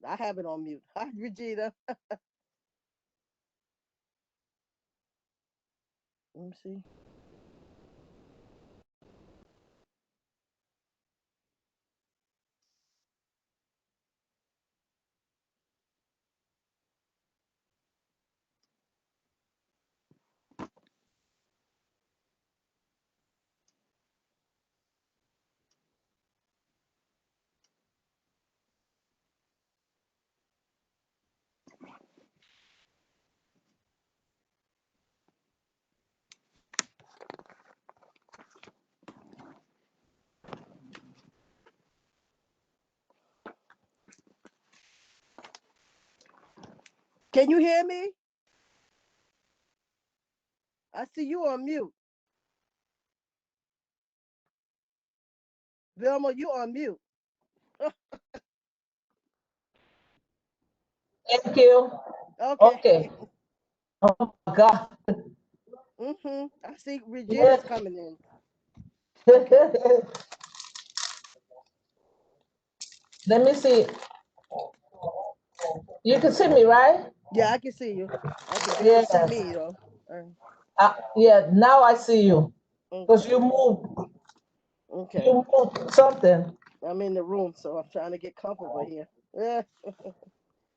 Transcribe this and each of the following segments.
I have it on mute. Hi, Regina. Let me see. Can you hear me? I see you on mute. Vilma, you on mute. Thank you. Okay. Okay. Oh my God. I see Yeah. Regina's coming in. Okay. Let me see. You can see me, right? Yeah, I can see you. I can barely see Yes. me though. Uh, Yeah. Now I see you because okay. you moved. Okay. You moved something. I'm in the room, so I'm trying to get comfortable here. Yeah.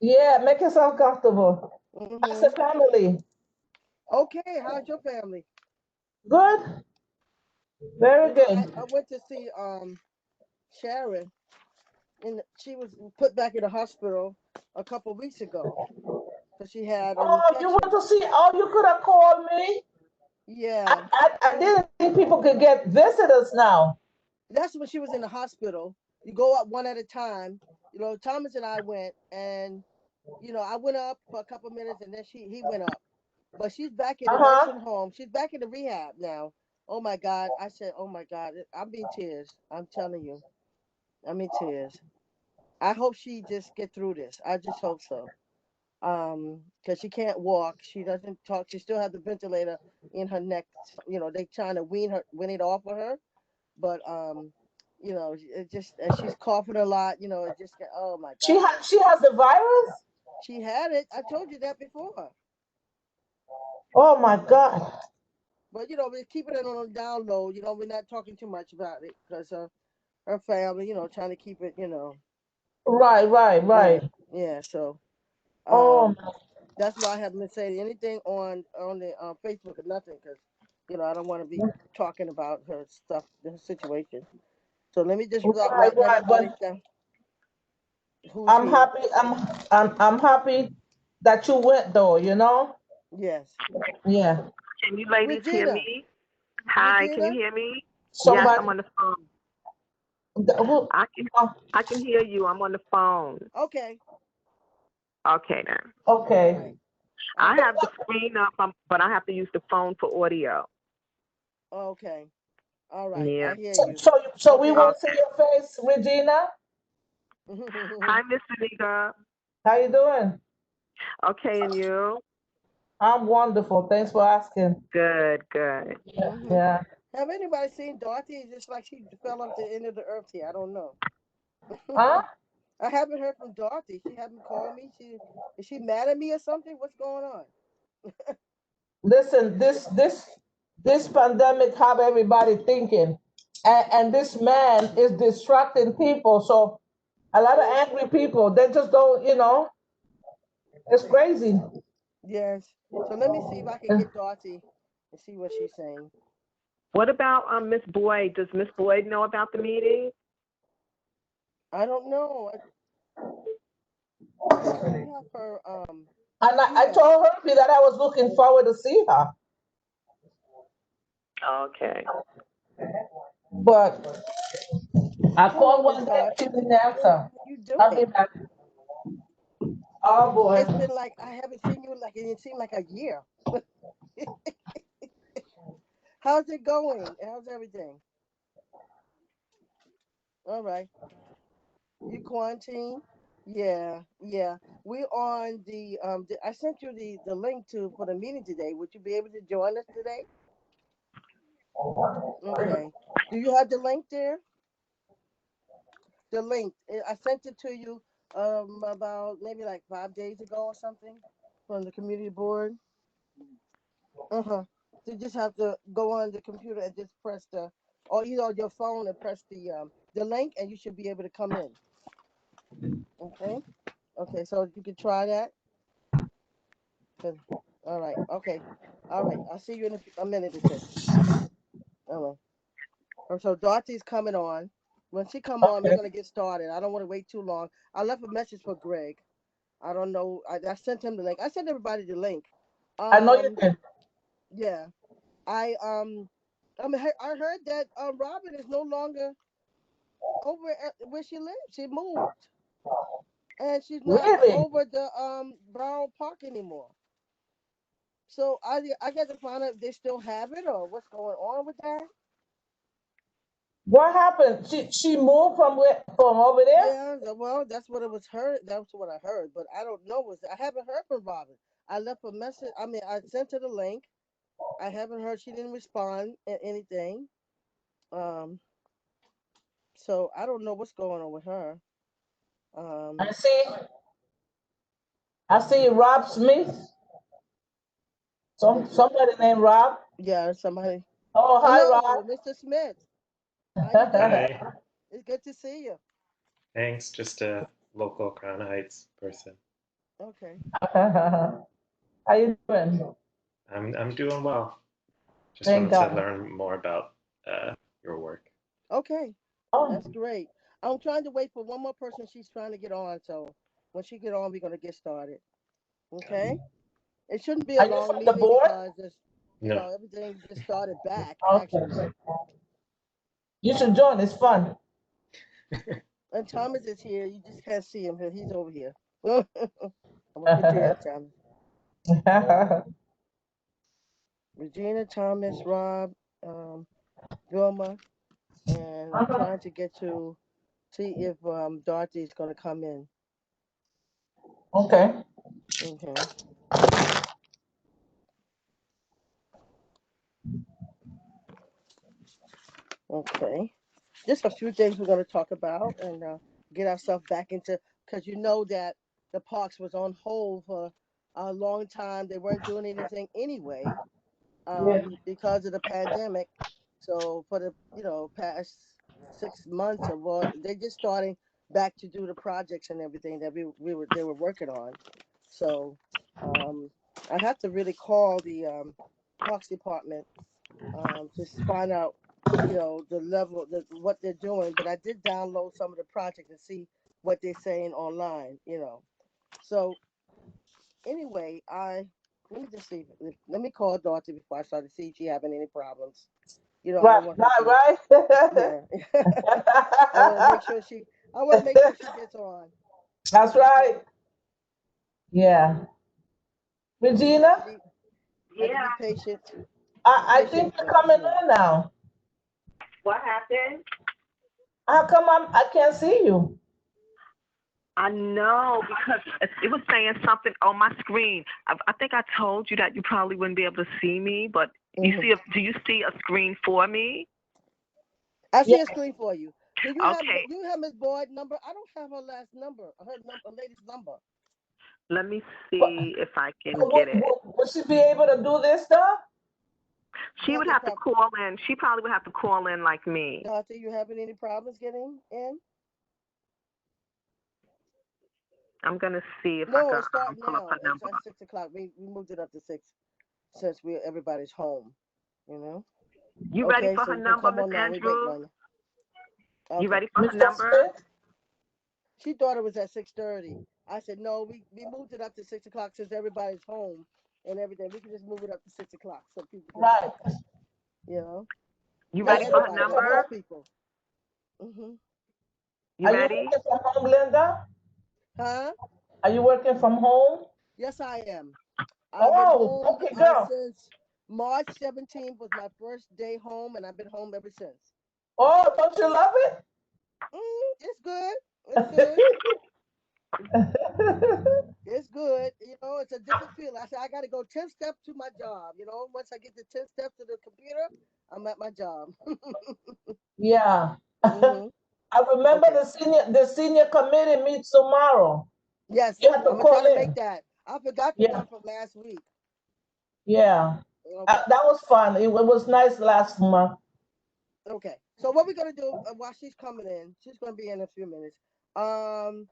Yeah. Make yourself comfortable. How's the hmm family? Okay. How's your family? Good. Very good. I went to see Sharon, and she was put back in the hospital a couple weeks ago because she had an Oh, you want infection. to see? Oh, you could have called me. Yeah, I didn't think people could get visitors now. that's when she was in the hospital. You go up one at a time. Thomas and I went, and I went up for a couple minutes, and then he went up. But she's back in Uh the huh. nursing home. She's back in the rehab now. Oh my God! I said, oh my God, I'm in tears. I'm telling you, I'm in tears. I hope she just get through this. I just hope so. Because she can't walk. She doesn't talk. She still has the ventilator in her neck. They trying to wean it off of her, but it just and she's coughing a lot. It just oh my God. She has the virus. She had it. I told you that before. Oh my God. But we're keeping it on the down low. We're not talking too much about it because her family, trying to keep it, Right, right, yeah, right. yeah. So Oh, um, that's why I haven't been saying anything on the Facebook or nothing because I don't want to be talking about her stuff, her situation. So let me just right, let right. everybody But know who's I'm here. happy. I'm happy that you went though. You know. Yes, Yeah. Can you ladies hear Regina. me? Hi, can you Regina. hear me? Yes, Somebody. I'm on the phone. Who? I can Oh, I can hear you. I'm on the phone. Okay. Okay then. All okay. right. I Okay. have the screen up, but I have to use the phone for audio. Okay. All right. Yeah. I hear So, you. so we Okay. won't see Okay. your face, Regina. Hi, Miss Anita. How you doing? Okay, and you? I'm wonderful. Thanks for asking. Good, good. Yeah. hmm Yeah. Have anybody seen Dorothy? It's just like she fell off the end of the earth here. I don't know. Huh? I haven't heard from Dorothy. She haven't called me. Is she mad at me or something? What's going on? Listen, this pandemic have everybody thinking, and this man is distracting people. So a lot of angry people, they just don't, it's crazy. Yes. So let me see if I can get Dorothy and see what she's saying. What about Miss Boyd? Does Miss Boyd know about the meeting? I don't know. I don't have her And I email. told her that I was looking forward to see her, Okay. but I Hello, called Miss one day, Todd. she didn't answer. How you I'll be doing? back. Oh boy. It's been like I haven't seen you like it seemed like a year. How's it going? How's everything? All right. You quarantine? Yeah, yeah. We're on I sent you the link to for the meeting today. Would you be able to join us today? Okay. Do you have the link there? The link. I sent it to you about maybe like 5 days ago or something from the community board. Uh-huh. So you just have to go on the computer and just press the, or either on your phone and press the link, and you should be able to come in. Okay. Okay. So you can try that. 'Cause- all right. Okay. All right. I'll see you in a minute or two. All right. So Dorothy's coming on. When she come on, we're Okay. gonna get started. I don't want to wait too long. I left a message for Greg. I don't know. I sent him the link. I sent everybody the link. I know you Um. did. Yeah. I I heard that Robin is no longer over at where she lives. She moved, and she's not Really? over the Brown Park anymore. So I got to find out if they still have it or what's going on with that. What happened? She moved from where, from over there? Yeah, well, that's what it was heard. That's what I heard, but I don't know. I haven't heard from Robin. I left a message. I mean, I sent her the link. I haven't heard. She didn't respond at anything. Um, so I don't know what's going on with her. Um, I see. I see Rob Smith. Somebody named Rob. yeah, somebody. Oh, hi, Hello, Rob. Mr. Smith. How you doing? Hi, It's good to see you. thanks. Just a local Crown Heights person. Okay. How you doing? I'm doing well. Just Thank wanted to God. learn more about your work. Okay. Oh, That's great. I'm trying to wait for one more person. She's trying to get on. So when she get on, we're gonna get started. Got it. Okay. It shouldn't be a are you long from the meeting board? because it's, No. everything just started back actually. Okay. You should join. It's fun. And Thomas is here. You just can't see him. He's over here. I'm gonna put you in, Thomas. Regina, Thomas, Rob, um, Vilma, and I'm trying to get to see if Dorothy's gonna come in. Okay. Okay. Okay. Just a few things we're gonna talk about and get ourselves back into, because you know that the parks was on hold for a long time. They weren't doing anything anyway Yeah. because of the pandemic. So for the past 6 months or what, they just starting back to do the projects and everything that we were they were working on. So um, I have to really call the parks department to find out the level what they're doing. But I did download some of the projects and see what they're saying online. So anyway, I let me just see. Let me call Dorothy before I start to see if she having any problems. I Right. don't want her Right. to. Right. Yeah, I want to make sure she. I want to make sure she gets on. That's Okay, right. Yeah. I have to Regina, be. I have to Yeah. be patient. I Patient think with you're coming Regina. on now. What happened? How come I can't see you? I know because it was saying something on my screen. I think I told you that you probably wouldn't be able to see me, but you Hmm. see, do you see a screen for me? I Yeah. see a screen for you. Okay, Do you have Miss Boyd number? I don't have her last number. Her latest number. let me But, see if I can would, get it. would, would she be able to do this stuff? She would Okay, have to call in. She probably would have to call in like me. Doctor, you having any problems getting in? I'm gonna see if I No, can it's start pull up her now. It's number. at 6 o'clock. We moved it up to 6 since everybody's home. You know. You ready Okay, for so her you can number, come Miss on now. We waiting Andrews? on you. You Okay. ready for her Mr. number? Smith? She thought it was at 6:30. I said no. We moved it up to 6 o'clock since everybody's home and everything. We can just move it up to 6 o'clock so people can Right. talk. You know. You Are Not ready you for her everybody, working but from number? most home? people. Mhm. You Are you ready? working from home, Linda? Huh? Are you working from home? Yes, I am. I've been Oh, home okay, girl. since March 17th was my first day home, and I've been home ever since. Oh, don't you love It's good. It's good. it? It's good. It's a different feeling. I said I got to go 10 steps to my job. Once I get the 10 steps to the computer, I'm at my job. Yeah. Hmm. I remember Okay. the senior committee meets tomorrow. Yes, You have to I'm gonna try call to make in. that. I forgot the Yeah, one from last week. yeah. Okay. That was fun. It was nice last month. Okay. So what we're gonna do while she's coming in? She's gonna be in a few minutes. Um,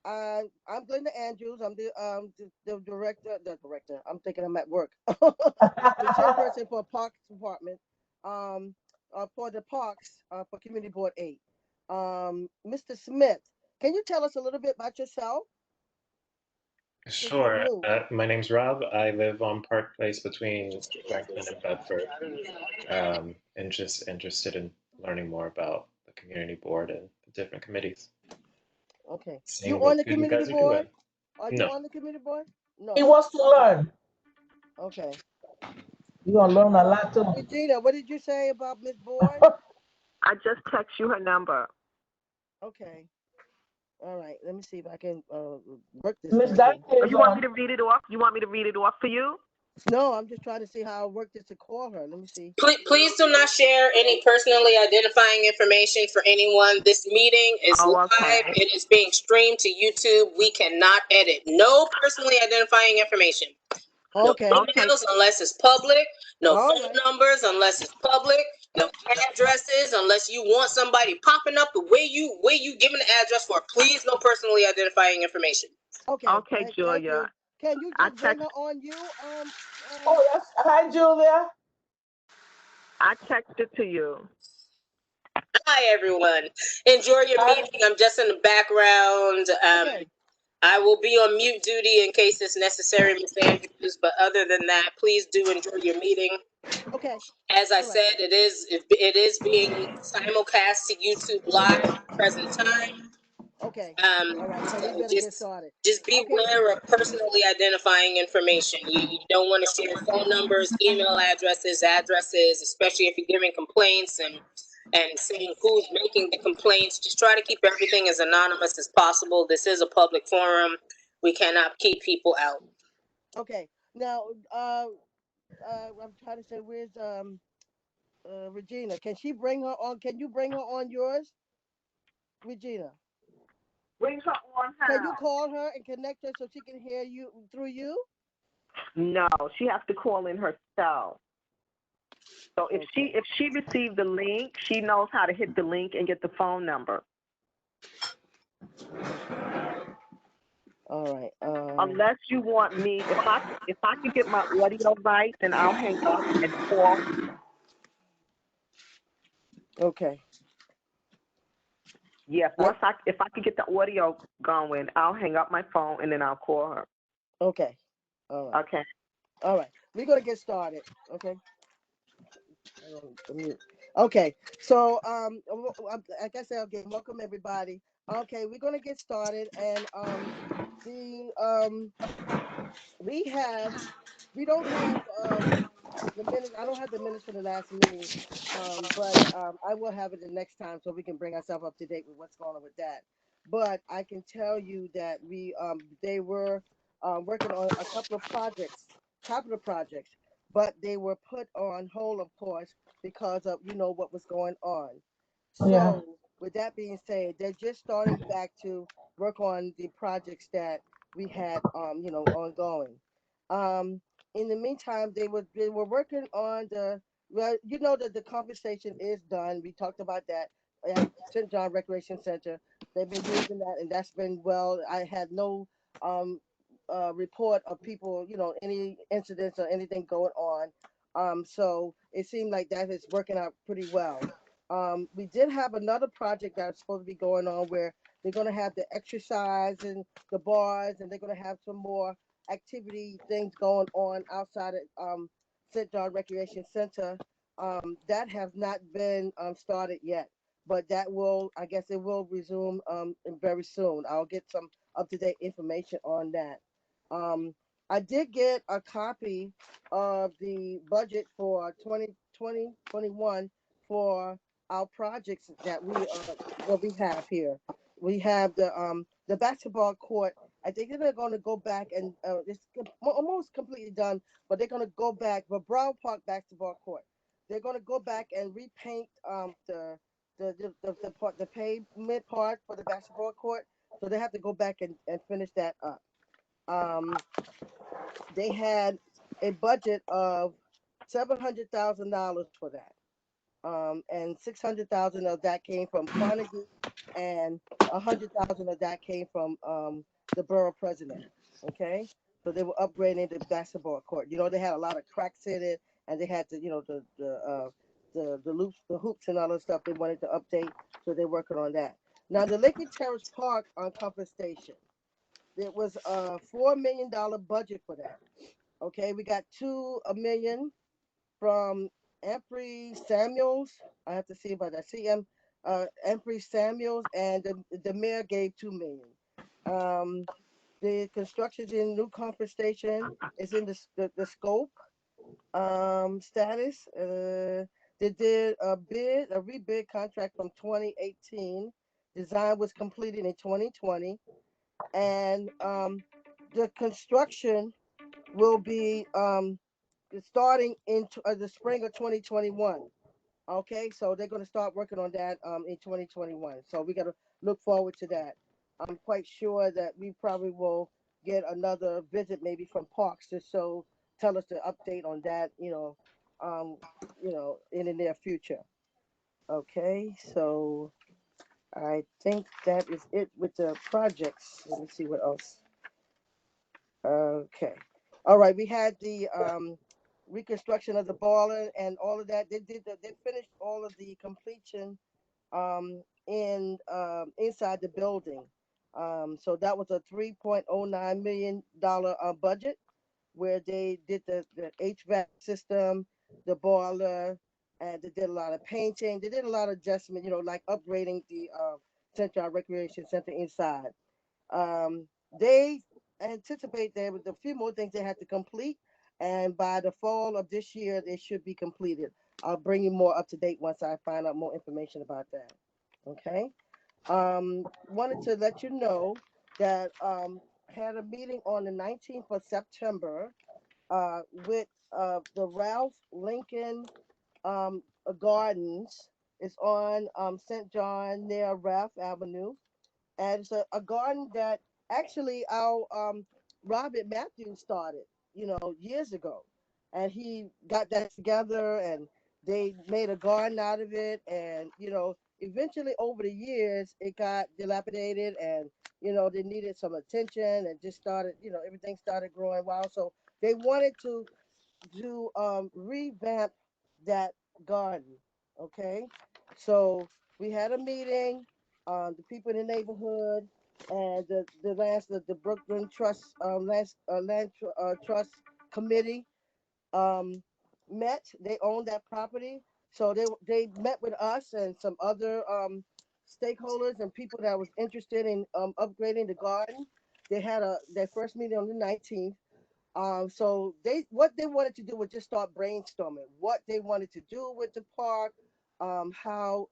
I'm Glenda Andrews. I'm the director. The director. I'm thinking I'm at work. The chairperson for Parks Department. Um, for the Parks for Community Board 8. Mr. Smith, can you tell us a little bit about yourself since you're Sure. new? My name's Rob. I live on Park Place between Franklin and Bedford, and just interested in learning more about the community board and the different committees, Okay. You seeing on what the good you community guys are board? doing. Are you No, on the community board? He No. wants to Okay. learn. Okay. You're gonna learn a Uh, lot too. Regina, what did you say about Miss Boyd? I just text you her number. Okay. All right. Let me see if I can work this Miss thing here. Dyke Oh, is you want me on. to read it off? You want me to read it off for you? No, I'm just trying to see how I work this to call her. Let me see. Please do not share any personally identifying information for anyone. This meeting is Oh, live. okay. It is being streamed to YouTube. We cannot edit. No personally identifying information. No Okay. Okay. emails unless it's public. No All phone right. numbers unless it's public. No addresses unless you want somebody popping up the way you giving the address for. Please, no personally identifying information. Okay. Okay, Thank Julia. you. Can you I just bring text her on you? Oh yes. Hi, Julia. I texted to you. Hi everyone. Enjoy your Hi. meeting. I'm just in the background. Okay. I will be on mute duty in case it's necessary, Ms. Andrews. But other than that, please do enjoy your meeting. Okay. As I All right. said, it is being simulcast to YouTube Live at the present time. Okay. All right. So we So better get just started. just Okay. beware of personally identifying information. You don't want to share phone numbers, email addresses, especially if you're giving complaints and saying who's making the complaints. Just try to keep everything as anonymous as possible. This is a public forum. We cannot keep people out. Okay. Now, I'm trying to say, where's Regina? Can she bring her on? Can you bring her on yours, Regina? Bring her on Can you how? call her and connect her so she can hear you through you? No, she has to call in herself. So if Okay. she received the link, she knows how to hit the link and get the phone number. Okay. All right. Unless you want me, if I can get my audio right, then I'll hang up and call. Okay. Yeah, I, if I can get the audio going, I'll hang up my phone and then I'll call her. okay. All right. Okay. All right. We're gonna get started. Okay. Okay. So like I said again, welcome everybody. Okay, we're gonna get started, and the we have we don't have the minutes. I don't have the minutes for the last meeting, but I will have it the next time so we can bring ourselves up to date with what's going on with that. But I can tell you that they were working on a couple of projects, capital projects, but they were put on hold, of course, because of what was going on. Yeah. So with that being said, they're just starting back to work on the projects that we had ongoing. Um, in the meantime, they were working on the well, that the compensation is done. We talked about that at St. John Recreation Center. They've been using that, and that's been well. I had no um, report of people, any incidents or anything going on. So it seemed like that is working out pretty well. We did have another project that's supposed to be going on where they're going to have the exercise and the bars, and they're going to have some more activity things going on outside of St. John Recreation Center. That has not been started yet, but that will, I guess, it will resume very soon. I'll get some up to date information on that. Um, I did get a copy of the budget for 2021 for our projects that we have here. We have the basketball court. I think they're going to go back and almost completely done, but they're going to go back. The Brown Park basketball court. They're going to go back and repaint the pavement part for the basketball court. So they have to go back and finish that up. Um, they had a budget of $700,000 for that. And 600,000 of that came from Carnegie, and 100,000 of that came from the borough president. Okay, so they were upgrading the basketball court. You know, they had a lot of cracks in it, and they had to, the loops, the hoops, and all that stuff. They wanted to update, so they're working on that. Now, the Lincoln Terrace Park on Compass Station, there was a $4 million budget for that. Okay, we got a million from Empry Samuels. I have to see about that. Empry Samuels, and the mayor gave 2 million. Um, the construction in New Conference Station is in the scope status. They did a rebid contract from 2018. Design was completed in 2020, and the construction will be starting in the spring of 2021. Okay, so they're going to start working on that in 2021. So we got to look forward to that. I'm quite sure that we probably will get another visit maybe from Parks to tell us the update on that. Um, in the near future. Okay, so I think that is it with the projects. Let me see what else. Okay. All right. We had the reconstruction of the boiler and all of that. They finished all of the completion inside the building. So that was a $3.09 million budget where they did the HVAC system, the boiler, and they did a lot of painting. They did a lot of adjustment, like upgrading the Central Recreation Center inside. They anticipate there was a few more things they had to complete, and by the fall of this year, they should be completed. I'll bring you more up to date once I find out more information about that. Okay. Wanted to let you know that had a meeting on the 19th of September with the Ralph Lincoln Gardens. It's on St. John near Ralph Avenue, and it's a garden that actually our Robert Matthews started, years ago, and he got that together, and they made a garden out of it, and eventually over the years it got dilapidated, and they needed some attention, and just started, everything started growing wild, so they wanted to revamp that garden. Okay, so we had a meeting, the people in the neighborhood, and the Brooklyn Trust Trust Committee um, met. They own that property, so they met with us and some other stakeholders and people that was interested in upgrading the garden. They had their first meeting on the 19th. So what they wanted to do was just start brainstorming what they wanted to do with the park, how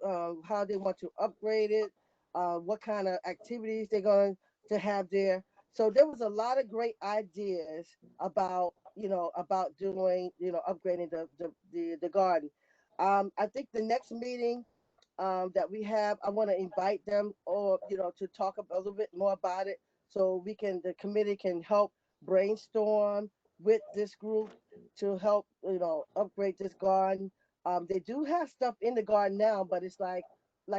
they want to upgrade it, what kind of activities they're going to have there. So there was a lot of great ideas about about doing upgrading the garden. I think the next meeting that we have. I want to invite them or to talk a little bit more about it, so the committee can help brainstorm with this group to help upgrade this garden. They do have stuff in the garden now, but it's like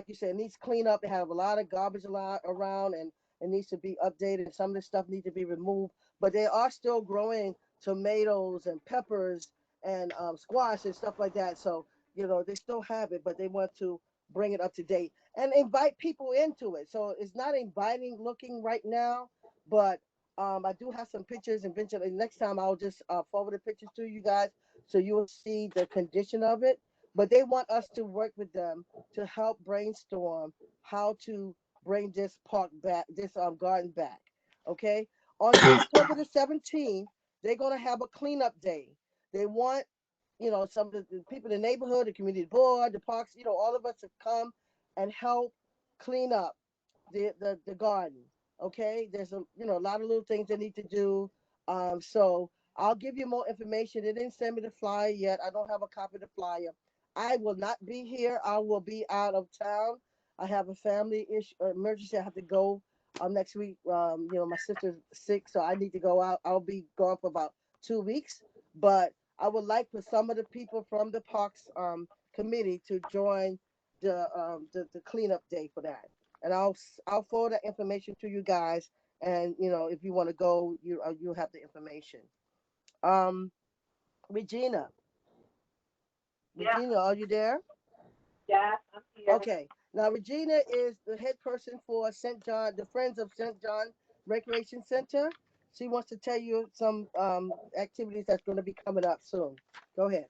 you said, it needs cleanup. They have a lot of garbage around, and it needs to be updated. Some of the stuff needs to be removed, but they are still growing tomatoes and peppers and squash and stuff like that. So they still have it, but they want to bring it up to date and invite people into it. So it's not inviting looking right now, but I do have some pictures, and eventually next time I'll just forward the pictures to you guys so you will see the condition of it. But they want us to work with them to help brainstorm how to bring this park back, this garden back. Okay. On October the 17th, they're gonna have a cleanup day. They want some of the people in the neighborhood, the community board, the parks, all of us to come and help clean up the garden. Okay, there's a lot of little things they need to do. So I'll give you more information. They didn't send me the flyer yet. I don't have a copy of the flyer. I will not be here. I will be out of town. I have a family issue, emergency. I have to go next week. My sister's sick, so I need to go out. I'll be gone for about 2 weeks. But I would like for some of the people from the parks committee to join the cleanup day for that. And I'll forward that information to you guys. And if you want to go, you have the information. Um, Regina, Yeah, Regina, are you there? yeah, I'm here. Okay. Now Regina is the head person for St. John, the Friends of St. John Recreation Center. She wants to tell you some activities that's going to be coming up soon. Go ahead.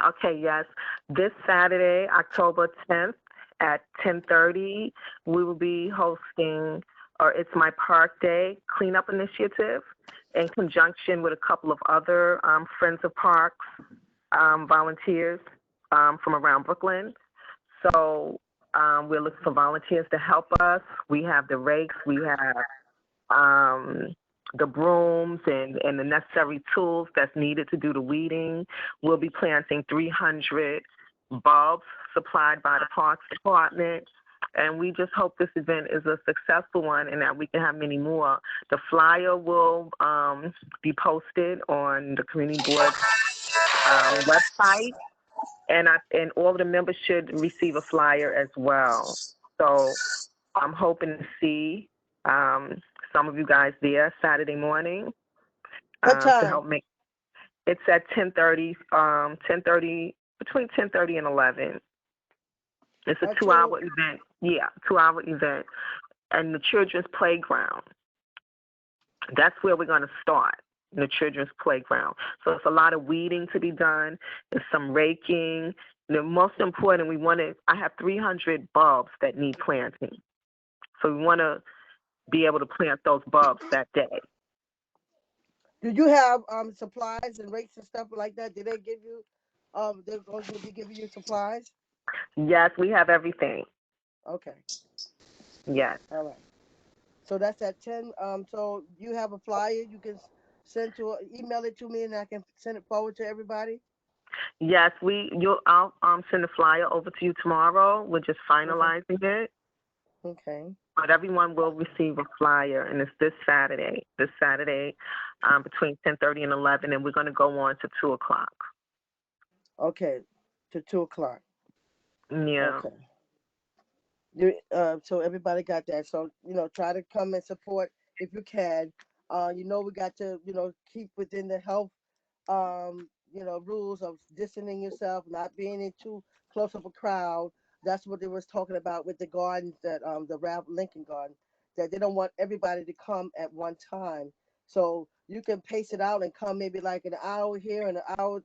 Okay, yes. This Saturday, October 10th at 10:30, we will be hosting, or it's my Park Day cleanup initiative in conjunction with a couple of other Friends of Parks volunteers from around Brooklyn. So we're looking for volunteers to help us. We have the rakes, we have um, the brooms and the necessary tools that's needed to do the weeding. We'll be planting 300 bulbs supplied by the Parks Department. And we just hope this event is a successful one and that we can have many more. The flyer will be posted on the community board website, and all of the members should receive a flyer as well. So I'm hoping to see some of you guys there Saturday morning What to time? help make. It's at 10:30, 10:30 between 10:30 and 11. It's a At 10. 2-hour event. Yeah, 2-hour event, and the children's playground. That's where we're going to start. In the children's playground. So it's a lot of weeding to be done. There's some raking. The most important, I have 300 bulbs that need planting. So we want to be able to plant those bulbs that day. Do you have supplies and rates and stuff like that? Did they give you they're going to be giving you supplies? Yes, we have everything. Okay. Yes. All right. So that's at 10. So you have a flyer you can send to email it to me and I can send it forward to everybody. Yes, I'll send the flyer over to you tomorrow. We're just Okay. finalizing it. Okay. But everyone will receive a flyer, and it's this Saturday. This Saturday, between 10:30 and 11, and we're going to go on to 2 o'clock. Okay. To 2 o'clock. Yeah. Okay. So everybody got that. So try to come and support if you can. We got to keep within the health rules of distancing yourself, not being in too close of a crowd. That's what they was talking about with the gardens that the Ralph Lincoln Garden, that they don't want everybody to come at one time. So you can pace it out and come maybe like an hour here and an hour,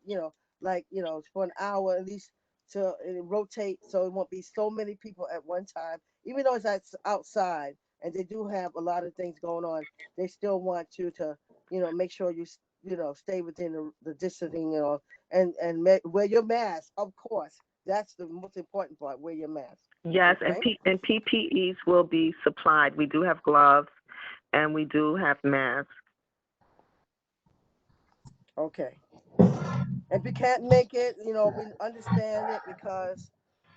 for an hour at least to rotate so it won't be so many people at one time. Even though it's outside and they do have a lot of things going on, they still want you to make sure you stay within the distancing, and wear your mask. Of course, that's the most important part. Wear your mask. Yes, and Okay. PPEs will be supplied. We do have gloves, and we do have masks. Okay. If you can't make it, we understand it because,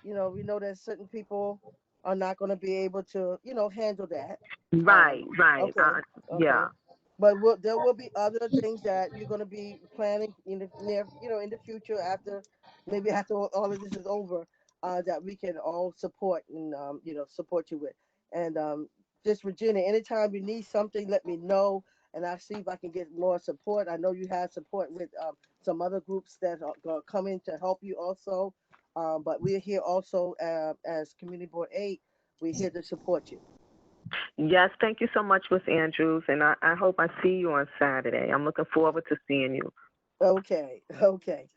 we know that certain people are not going to be able to, handle that. Right, right. Okay. Okay. Yeah. But there will be other things that you're going to be planning in the near, in the future after, maybe after all of this is over, that we can all support and support you with. And just Virginia, anytime you need something, let me know, and I'll see if I can get more support. I know you have support with some other groups that are going to come in to help you also. But we're here also as Community Board 8. We're here to support you. Yes, thank you so much, Miss Andrews, and I hope I see you on Saturday. I'm looking forward to seeing you. Okay. Okay.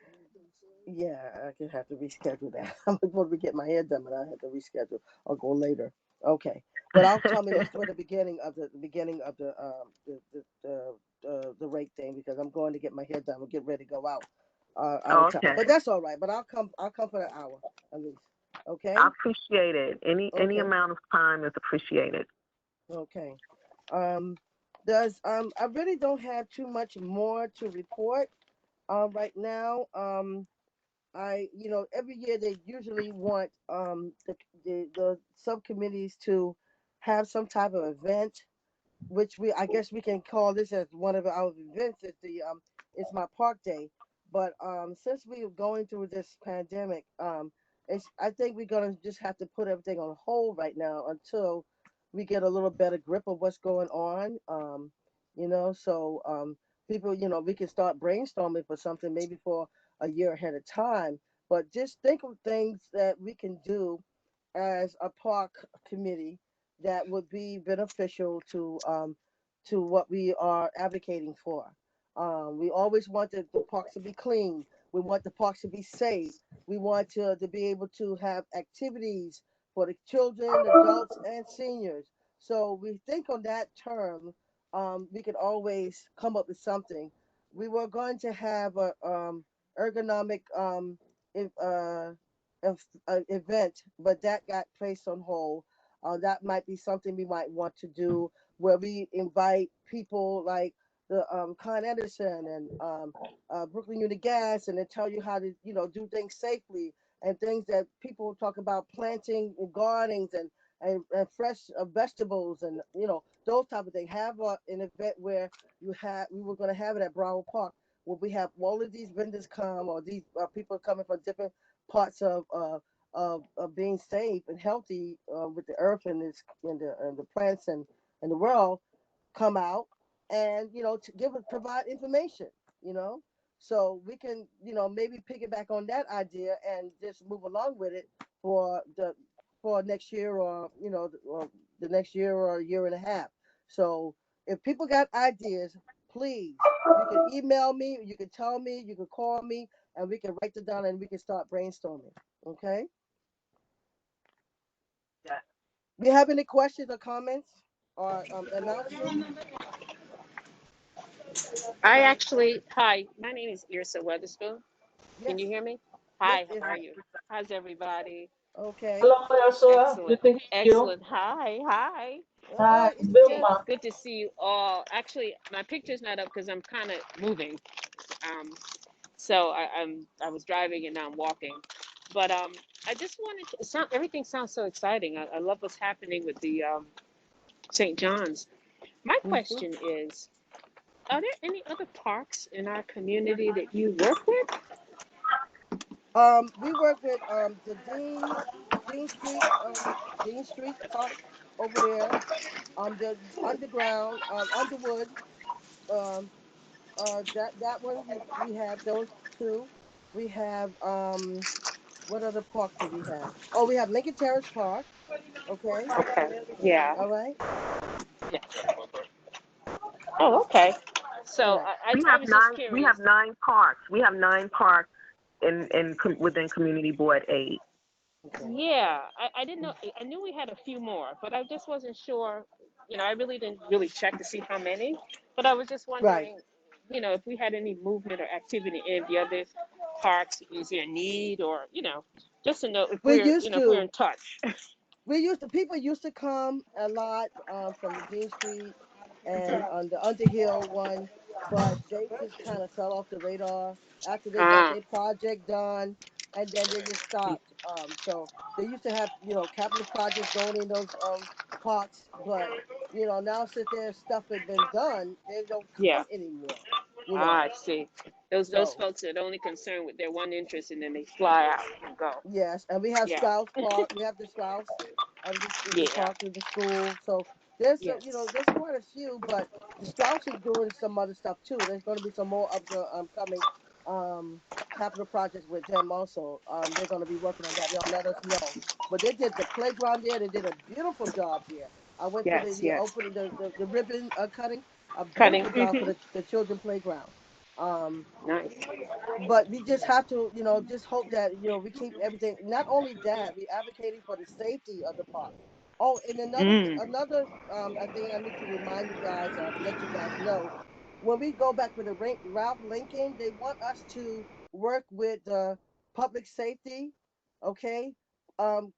Yeah, I can have to reschedule that. I'm supposed to get my hair done, but I have to reschedule. I'll go later. Okay, but I'll come in for the beginning of the rate thing because I'm going to get my hair done. We'll get ready to go out of town. Okay. But that's all right. But I'll come. I'll come for an hour at least. I Okay. appreciate it. Any Okay. amount of time is appreciated. Okay. Um, does I really don't have too much more to report right now. every year they usually want the subcommittees to have some type of event, which I guess we can call this as one of our events. It's my park day. But since we're going through this pandemic, I think we're gonna just have to put everything on hold right now until we get a little better grip of what's going on. So people, we can start brainstorming for something maybe for a year ahead of time. But just think of things that we can do as a park committee that would be beneficial to what we are advocating for. We always want the parks to be clean. We want the parks to be safe. We want to be able to have activities for the children, adults, and seniors. So we think on that term, we could always come up with something. We were going to have a ergonomic if, event, but that got placed on hold. That might be something we might want to do where we invite people like the Con Edison and Brooklyn Unit Gas, and they tell you how to do things safely and things that people talk about planting and gardens and fresh vegetables and those type of things. Have an event where we were going to have it at Broward Park where we have all of these vendors come or these people coming from different parts of being safe and healthy with the earth and the plants and the world come out and to provide information you know so we can maybe piggyback on that idea and just move along with it for the for next year or the next year or a year and a half. So if people got ideas, please, you can email me, you can tell me, you can call me, and we can write it down and we can start brainstorming. Okay. Yeah. Do you have any questions or comments or announcements? I actually, hi, my name is Irsa Weatherspoon. Can Yes. you hear me? Yes, Hi, how Isra. are you? How's everybody? Okay. Hello, Elsa. Excellent, Good to hear you. excellent. Hi, hi. Hi, Oh, it's Good, good. Vilma. good to see you all. Actually, my picture's not up because I'm kind of moving. Um, I was driving and now I'm walking. But I just wanted to everything sounds so exciting. I love what's happening with the St. John's. My Hmm. question is, are there any other parks in our community that you work with? We work with the Dean Street Park over there. The underground Underwood. Um, that one we have those two. We have what other park do we have? Oh, we have Lincoln Terrace Park. Okay, Okay. Yeah. all right, Yeah. Oh, okay. So correct. I was just We have curious. 9 parks. We have 9 parks within Community Board 8. Okay, Yeah, I didn't know. I knew we had a few more, but I just wasn't sure. I really didn't really check to see how many. But I was just right. wondering, if we had any movement or activity in the other parks. Is there a need, or just to know if We we're, used if we're to. in touch. People used to come a lot from the Dean Street and on the Underhill one, but they just kind of fell off the radar after they got Ah, their project done, and then they just stopped. So they used to have capital projects going in those parks, but now since their stuff has been done, they don't yeah. come anymore. You Ah, know, I see. Those so folks are only concerned with their one interest, and then they fly out and go. yes, and we have Yeah. Strauss Park. We have the Strauss the Yeah. park with the school. So there's Yes. there's quite a few, but the Strauss is doing some other stuff too. There's going to be some more of the coming um capital projects with them also. They're going to be working on that. They'll let us know. But they did the playground there. They did a beautiful job there. I went to Yes. the Yes. opening, the ribbon cutting. A Cutting. beautiful job for the children playground. Um, Nice. but we just have to, just hope that we keep everything. Not only that, we advocating for the safety of the park. Oh, and Mm. another I think I need to remind you guys or let you guys know, when we go back with the Ralph Lincoln, they want us to work with the public safety, okay,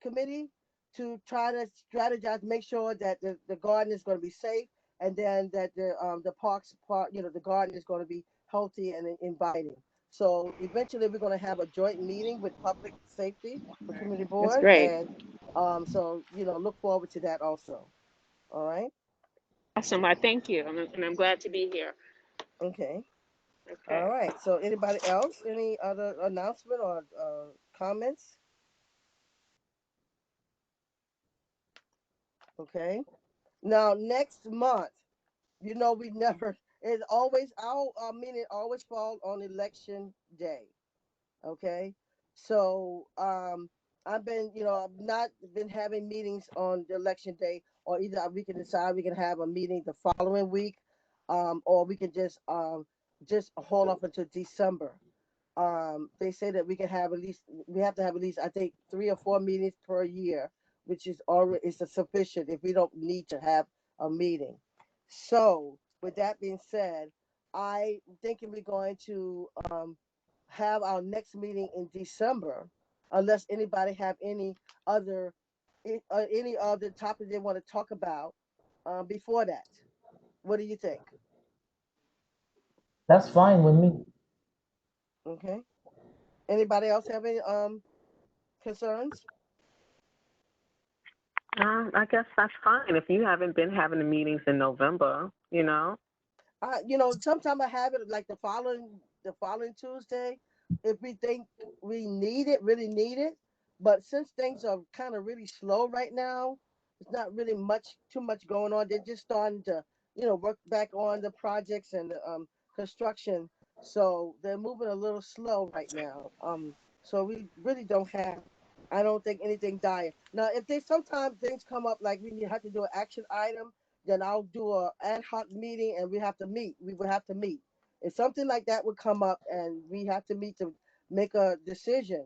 committee to try to strategize, make sure that the garden is going to be safe, and then that the parks part, the garden is going to be healthy and inviting. So eventually, we're going to have a joint meeting with public safety for community That's board, great. and so look forward to that also. All right. Awesome. I thank you, and I'm glad to be here. Okay. Okay. All right. So anybody else? Any other announcement or comments? Okay. Now next month, we never. It's always our meeting always fall on election day. Okay. So I've been, I've not been having meetings on the election day, or either we can decide we can have a meeting the following week, or we can just hold off until December. They say that we have to have at least, I think, 3 or 4 meetings per year, which is already is sufficient if we don't need to have a meeting. So with that being said, I thinking we're going to have our next meeting in December, unless anybody have other any other topic they want to talk about before that. What do you think? That's fine with me. Okay. Anybody else have any concerns? I guess that's fine if you haven't been having the meetings in November. Sometimes I have it like the following Tuesday, if we think we need it, really need it. But since things are kind of really slow right now, it's not really too much going on. They're just starting to, work back on the projects and the construction. So they're moving a little slow right now. So we really don't have. I don't think anything dire. Now, if they sometimes things come up like we have to do an action item, then I'll do a ad hoc meeting and we have to meet. We would have to meet. If something like that would come up and we have to meet to make a decision,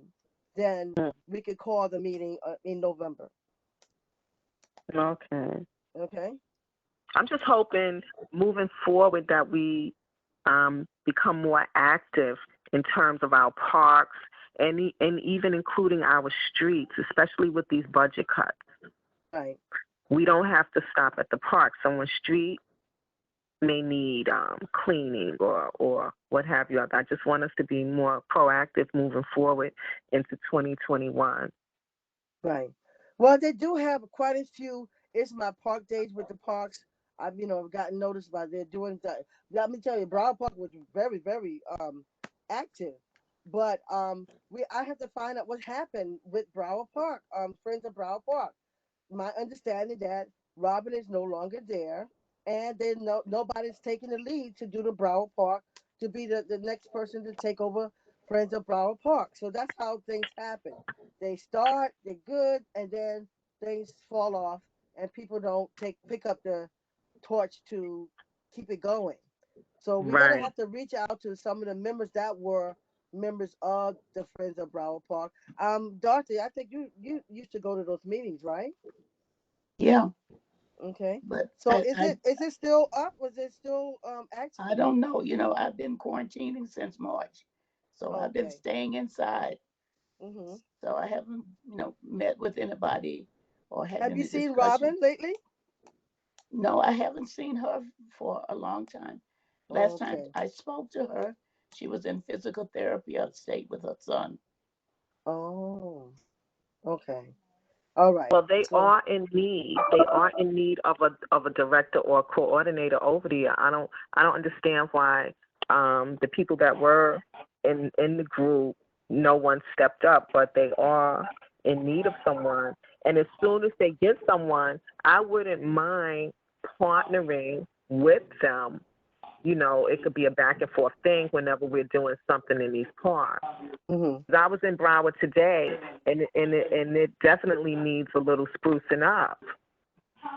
then we could call the meeting in November. Okay. Okay. I'm just hoping moving forward that we become more active in terms of our parks and even including our streets, especially with these budget cuts. Right. We don't have to stop at the park. Someone's street may need cleaning or what have you. I just want us to be more proactive moving forward into 2021. Right. Well, they do have quite a few. It's my park days with the parks. I've gotten noticed by they're doing that. Let me tell you, Brown Park was very very active, but we I have to find out what happened with Broward Park. Friends of Broward Park. My understanding that Robin is no longer there, and then nobody's taking the lead to do the Broward Park to be the next person to take over Friends of Broward Park. So that's how things happen. They start, they're good, and then things fall off, and people don't pick up the torch to keep it going. So we're gonna Right. have to reach out to some of the members that were members of the Friends of Broward Park. Dorothy, I think you used to go to those meetings, right? Yeah, Okay. but So is it still up? Was it still active? I don't know. I've been quarantining since March, so I've been Okay. staying inside. Hmm. So I haven't, met with anybody or had Have you any seen Robin discussions. lately? No, I haven't seen her for a long time. Last time Okay. I spoke to her, she was in physical therapy upstate with her son. Oh. Okay. All right. Well, they So are in need. They are in need of a director or a coordinator over there. I don't understand why the people that were in the group, no one stepped up, but they are in need of someone. And as soon as they get someone, I wouldn't mind partnering with them. It could be a back and forth thing whenever we're doing something in these parks. hmm. I was in Broward today, and it definitely needs a little sprucing up.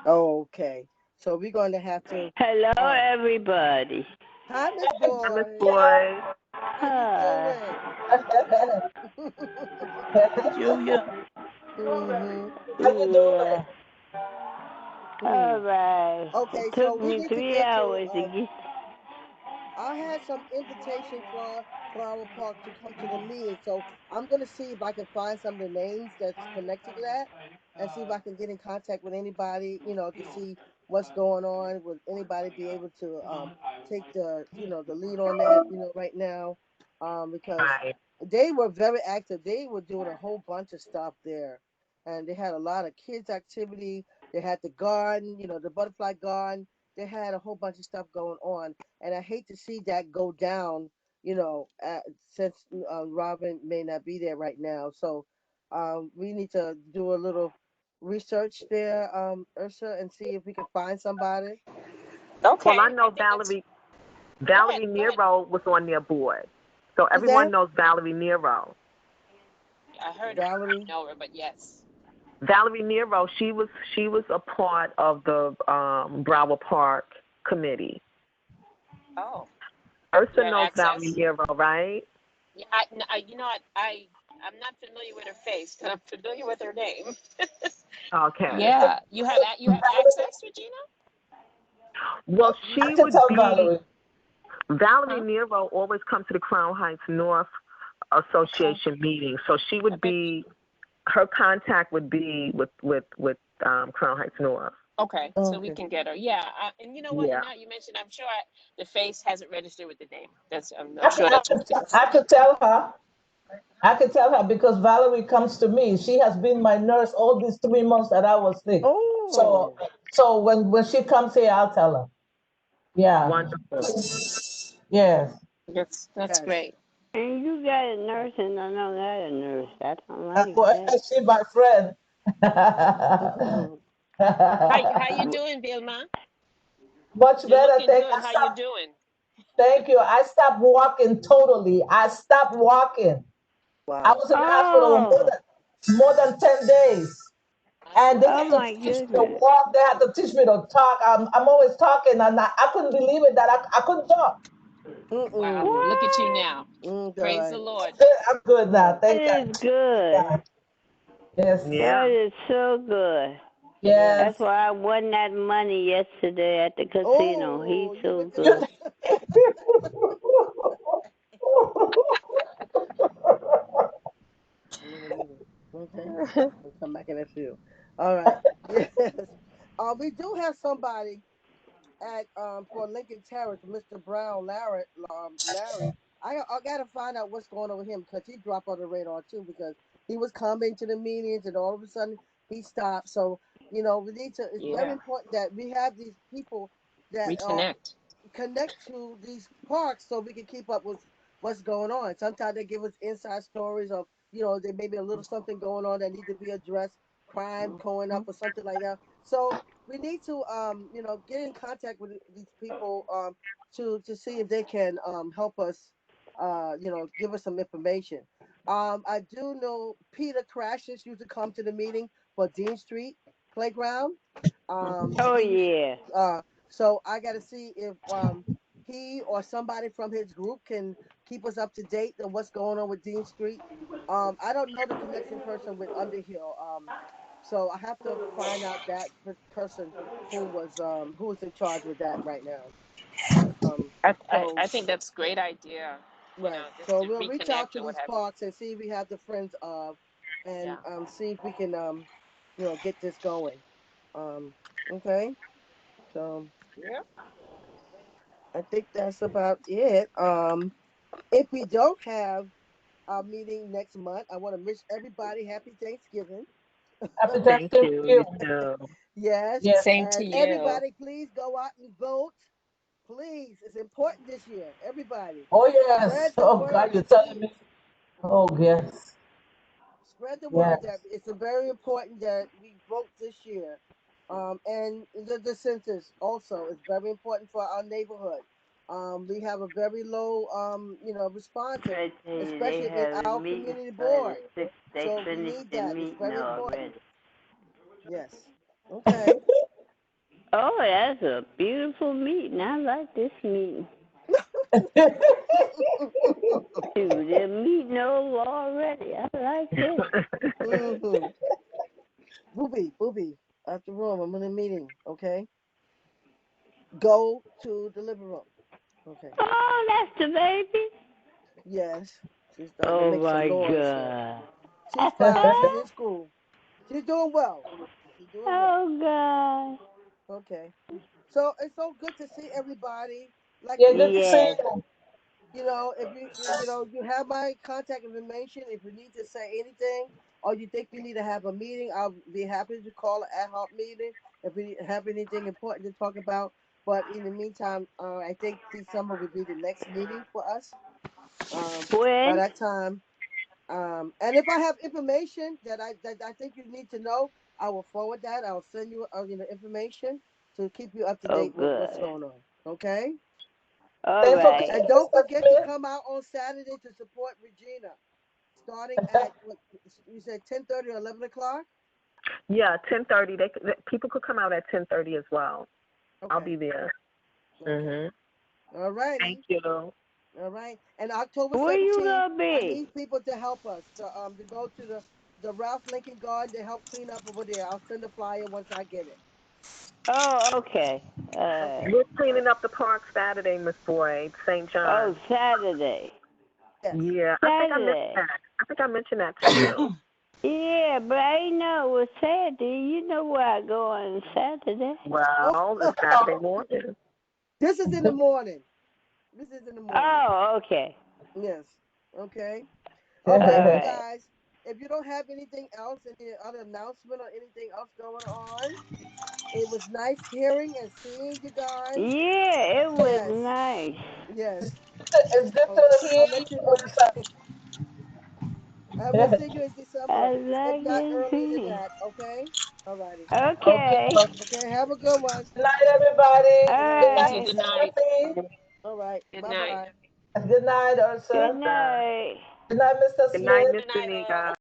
Okay. So we're going to have to. Hello, Uh, everybody. Hi, Miss Hi, Miss Boyd. Boy. How you Hi. doing? Julia, Hmm. How you doing? Yeah. Hmm. All right. It Okay. So took we me need to three get to. hours to get. I had some invitation for Flower Park to come to the meeting, so I'm gonna see if I can find some of the names that's connected to that, and see if I can get in contact with anybody, to see what's going on. Would anybody be able to take the lead on that, right now? because Right. they were very active. They were doing a whole bunch of stuff there, and they had a lot of kids activity. They had the garden, the butterfly garden. They had a whole bunch of stuff going on, and I hate to see that go down. Since Robin may not be there right now, so we need to do a little research there, Ursa, and see if we can find somebody. Well, I Okay, I know think that's. Go ahead. Valerie Go ahead. Nero was on their board, so Who's everyone that? knows Valerie Nero. I heard her. I Valerie. know her, but yes. Valerie Nero, she was a part of the Broward Park committee. Oh, you Ursa have knows Valerie access? Nero, right? Yeah, you know what? I'm not familiar with her face, but I'm familiar with her name. Okay. Yeah, you have access, Regina? Well, I she can would tell be Valerie. Valerie Huh? Nero always comes to the Crown Heights North Oh, Association meeting, so she would okay. be her contact would be with Crown Heights North. Okay, Oh, so we okay. can get her. Yeah, and you know what? And Yeah. now you mentioned, I'm sure the face hasn't registered with the name. I'm I can, sure I that's can, what it is. I can tell her. I can tell her because Valerie comes to me. She has been my nurse all these 3 months that I was sick. So, Oh, so when she comes here, I'll tell her. Yeah. Wonderful. Yes. That's yes. great. And you got a nurse, and I know that a nurse. I don't like Well, that. she my friend. How you doing, Vilma? Much You're better. looking good. How you doing? Thank you. I stopped walking totally. I stopped walking. I Wow. was in the hospital Oh, more than 10 days. I'm And they oh had sorry. to my teach me to goodness. walk. They had to teach me to talk. I'm always talking, and I couldn't believe it that I couldn't talk. Wow. Mm-mm. Look at you What? now. Praise the God. Lord. I'm good now. That Thank God. is Thank good. God. Yes. Yeah. That is so good. Yes. That's Yes. why I won that money yesterday at the casino. He's Oh, you so went to good. the. I'm in a meeting. Okay. We'll come back in a few. All right. Yes. We do have somebody at for Lincoln Terrace, Mr. Brown, Larry. I gotta find out what's going on with him because he dropped on the radar too because he was coming to the meetings and all of a sudden he stopped. So we need to. It's very Yeah. important that we have these people that Reconnect. connect to these parks so we can keep up with what's going on. Sometimes they give us inside stories of there may be a little something going on that need to be addressed, crime going up or something like that. So we need to get in contact with these people to see if they can help us give us some information. I do know Peter Crashes used to come to the meeting for Dean Street Playground. Oh He used yeah. uh so I got to see if he or somebody from his group can keep us up to date on what's going on with Dean Street. I don't know the connection person with Underhill. So I have to find out that person who was in charge with that right now. So I think that's a great idea. right. Just So to we'll reach out reconnect to or what these have you. parks and see if we have the friends of, and Yeah. see if we can get this going. Um, okay. So Yeah. I think that's about it. If we don't have our meeting next month, I want to wish everybody happy Thanksgiving. Happy Thank Thanksgiving to you. you. You too. Yes, Yes. Same to and you. everybody, please go out and vote. Please, it's important this year. Everybody, Oh yes. spread the Oh God, word, you're telling please. me. Oh yes. Spread the word that Yes. it's very important that we vote this year. And the census also is very important for our neighborhood. We have a very low, responsive, I tell you, they especially in have a our meeting community for the board. six. They So we finished need the that. It's meeting very important. already. Yes. Okay. Oh, that's a beautiful meeting. I like this meeting. Shoot, they're meeting over already. I like this. Mm-hmm. Booby, out the room. I'm in a meeting. Okay. Go to the living room. Okay. Oh, that's the baby. Yes. She's starting to Oh make some my noise here. God. She's 5. She's in school. She's doing well. She's doing well. Oh God. Okay. So it's so good to see everybody. Like Yeah, we good to see Yes. said, you. you have my contact information. If you need to say anything or you think we need to have a meeting, I'll be happy to call an ad hoc meeting if we have anything important to talk about. But in the meantime, I think December would be the next meeting for us. By When? that time, and if I have information that I think you need to know, I will forward that. I'll send you information to keep you up to Oh, date with what's good. going on. Okay. All It's okay, right. And don't Mr. forget to Smith. come out on Saturday to support Regina, starting at what you said, 10:30 or 11 o'clock. Yeah, 10:30. People could come out at 10:30 as well. I'll Okay. be there. Okay. Mhm. All Thank righty. you. All right. And October Where you 17th, gonna I be? need people to help us to go to the Ralph Lincoln Garden to help clean up over there. I'll send a flyer once I get it. Oh, okay. All Okay. right. We're cleaning up the park Saturday, Miss Boyd, St. Oh, John. Saturday. Yes. Yeah, I think I mentioned Saturday. that. I think I mentioned that to you. Yeah, but I didn't know it was Saturday. You know where I go on Saturday. Oh, Well, it's Saturday morning. this is in the morning. This is in the morning. Oh, okay. Yes. Okay. All All right, you right. guys. If you don't have anything else, any other announcement or anything else going on, it was nice hearing and seeing you guys. Yeah, it was Yes. nice. Yes. It's good So to hear I'll let you know. you. I will see you in I December, if like not it earlier than too. that. Okay. All righty. Okay. Okay. Well, Okay. Have a good one. good night, everybody. All All Good right. night, You too. right. Good Mr. night. Effie. All right. Good Bye night. bye. Good night, Good Ursa. Uh, night. Good night, Mr. Good night, Smith. Miss Good night, all. Danica.